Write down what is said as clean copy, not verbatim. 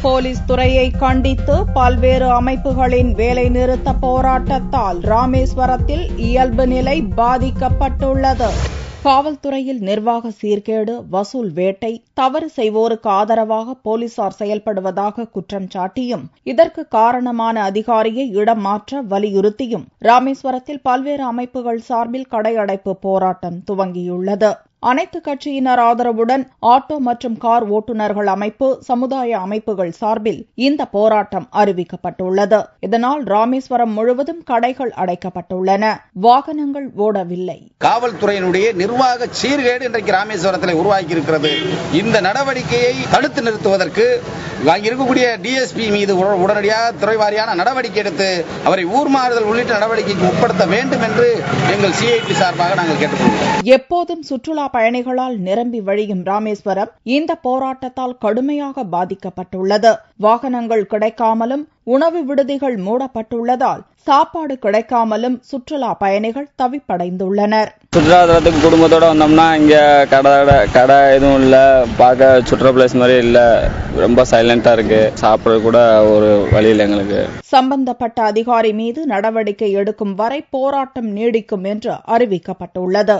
Police துறையை கண்டித்து பல்வேறு அமைப்புகளின் வேலைநிறுத்த போராட்டத்தால் ராமேஸ்வரத்தில் இயல்பு நிலை பாதிக்கப்பட்டுள்ளது. காவல்துறையில் நிர்வாக சீர்கேடு, வசூல் வேட்டை, தவறு செய்வோருக்கு ஆதரவாக போலீசார் செயல்படுவதாக குற்றம் சாட்டியும் இதற்கு காரணமான அதிகாரியை இடம் மாற்ற வலியுறுத்தியும் ராமேஸ்வரத்தில் பல்வேறு அமைப்புகள் சார்பில் கடையடைப்பு போராட்டம் துவங்கியுள்ளது. அனைத்து கட்சியினர் ஆதரவுடன் ஆட்டோ மற்றும் கார் ஓட்டுநர்கள் அமைப்பு, சமுதாய அமைப்புகள் சார்பில் இந்த போராட்டம் அறிவிக்கப்பட்டுள்ளது. இதனால் ராமேஸ்வரம் முழுவதும் கடைகள் அடைக்கப்பட்டுள்ளன, வாகனங்கள் ஓடவில்லை. காவல்துறையினுடைய நிர்வாக சீர்கேடு இன்றைக்கு ராமேஸ்வரத்தில் உருவாக்கி இருக்கிறது. இந்த நடவடிக்கையை தடுத்து நிறுத்துவதற்கு இருக்கக்கூடிய டிஎஸ்பி மீது உடனடியாக துறைவாரியான நடவடிக்கை எடுத்து அவரை ஊர் மாறுதல் உள்ளிட்ட நடவடிக்கைக்கு உட்படுத்த வேண்டும் என்று எங்கள் சிஐடி சார்பாக நாங்கள் கேட்டுக்கொள்கிறோம். எப்போதும் சுற்றுலா பயணிகளால் நிரம்பி வழியும் ராமேஸ்வரம் இந்த போராட்டத்தால் கடுமையாக பாதிக்கப்பட்டுள்ளது. வாகனங்கள் கிடைக்காமலும் உணவு விடுதிகள் மூடப்பட்டுள்ளதால் சாப்பாடு கிடைக்காமலும் சுற்றுலா பயணிகள் தவிப்படைந்துள்ளனர். சுற்றுலாத்தலத்துக்கு குடும்பத்தோட வந்தோம்னா இங்க கடை எதுவும் இல்ல, பார்க்க சுற்றுலா பிளேஸ் மாதிரி இல்ல, ரொம்ப சைலண்டா இருக்கு, சாப்பிட கூட ஒரு வழி இல்லை எங்களுக்கு. சம்பந்தப்பட்ட அதிகாரி மீது நடவடிக்கை எடுக்கும் வரை போராட்டம் நீடிக்கும் என்று அறிவிக்கப்பட்டுள்ளது.